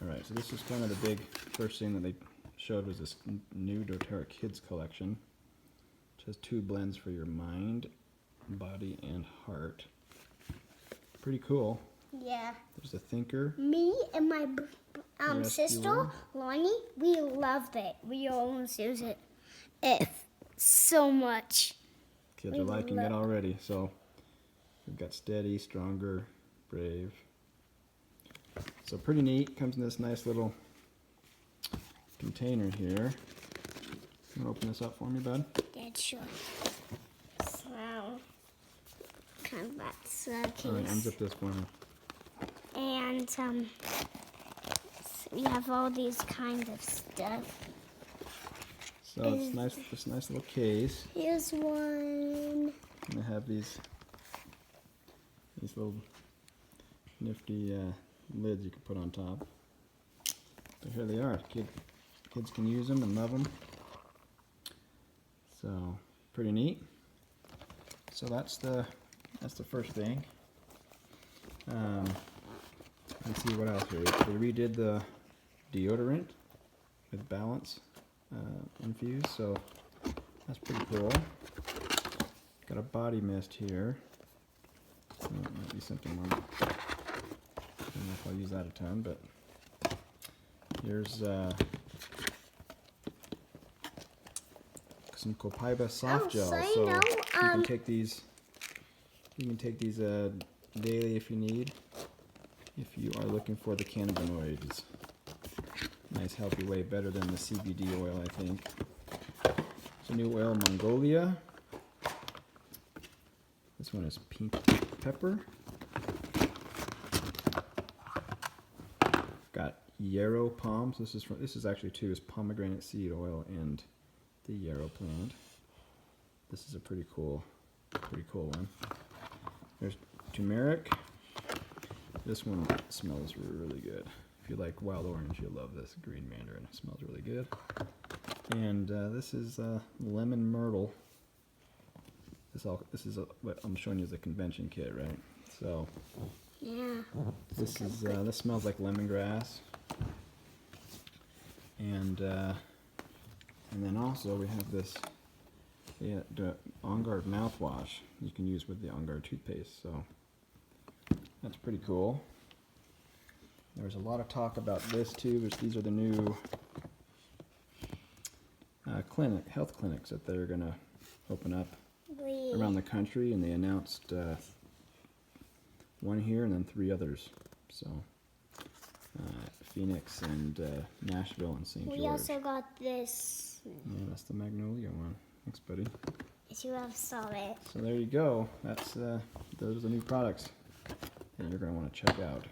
Alright, so this is kind of the big first thing that they showed was this new Doterra Kids collection, which has 2 blends for your mind, body, and heart. Pretty cool. Yeah. There's a thinker. Me and my sister, Lonnie, we loved it. We almost use it so much. Kids are liking it already. So we've got steady, stronger, brave. So pretty neat. Comes in this nice little container here. You want to open this up for me, bud? Yeah, sure. So, kind of that's the case. Alright, unzip this for me. And so we have all these kind of stuff. So it's nice, this nice little case. Here's one. And they have these little nifty lids you can put on top. So here they are. Kids can use them and love them. So pretty neat. So that's the first thing. Let's see what else here. They redid the deodorant with Balance infused, so that's pretty cool. Got a body mist here. So that might be something more. I don't know if I'll use that a ton, but here's some Copaiba soft gel. So you can take these. You can take these daily if you need. If you are looking for the cannabinoids. Nice healthy way, better than the CBD oil, I think. It's a new oil, Mongolia. This one is pink pepper. Got yarrow palms. This is actually two, is pomegranate seed oil and the yarrow plant. This is a pretty cool one. There's turmeric. This one smells really good. If you like wild orange, you'll love this green mandarin. It smells really good. And this is lemon myrtle. This is what I'm showing you is a convention kit, right? So yeah, this smells like lemongrass. And then also we have this the On Guard mouthwash you can use with the On Guard toothpaste. So that's pretty cool. There's a lot of talk about this too, which these are the new health clinics that they're going to open up around the country, and they announced one here and then 3 others. So Phoenix and Nashville and St. George. We also got this. Yeah, that's the Magnolia one. Thanks, buddy. If you have saw it. So there you go. That's those are the new products that you're going to want to check out.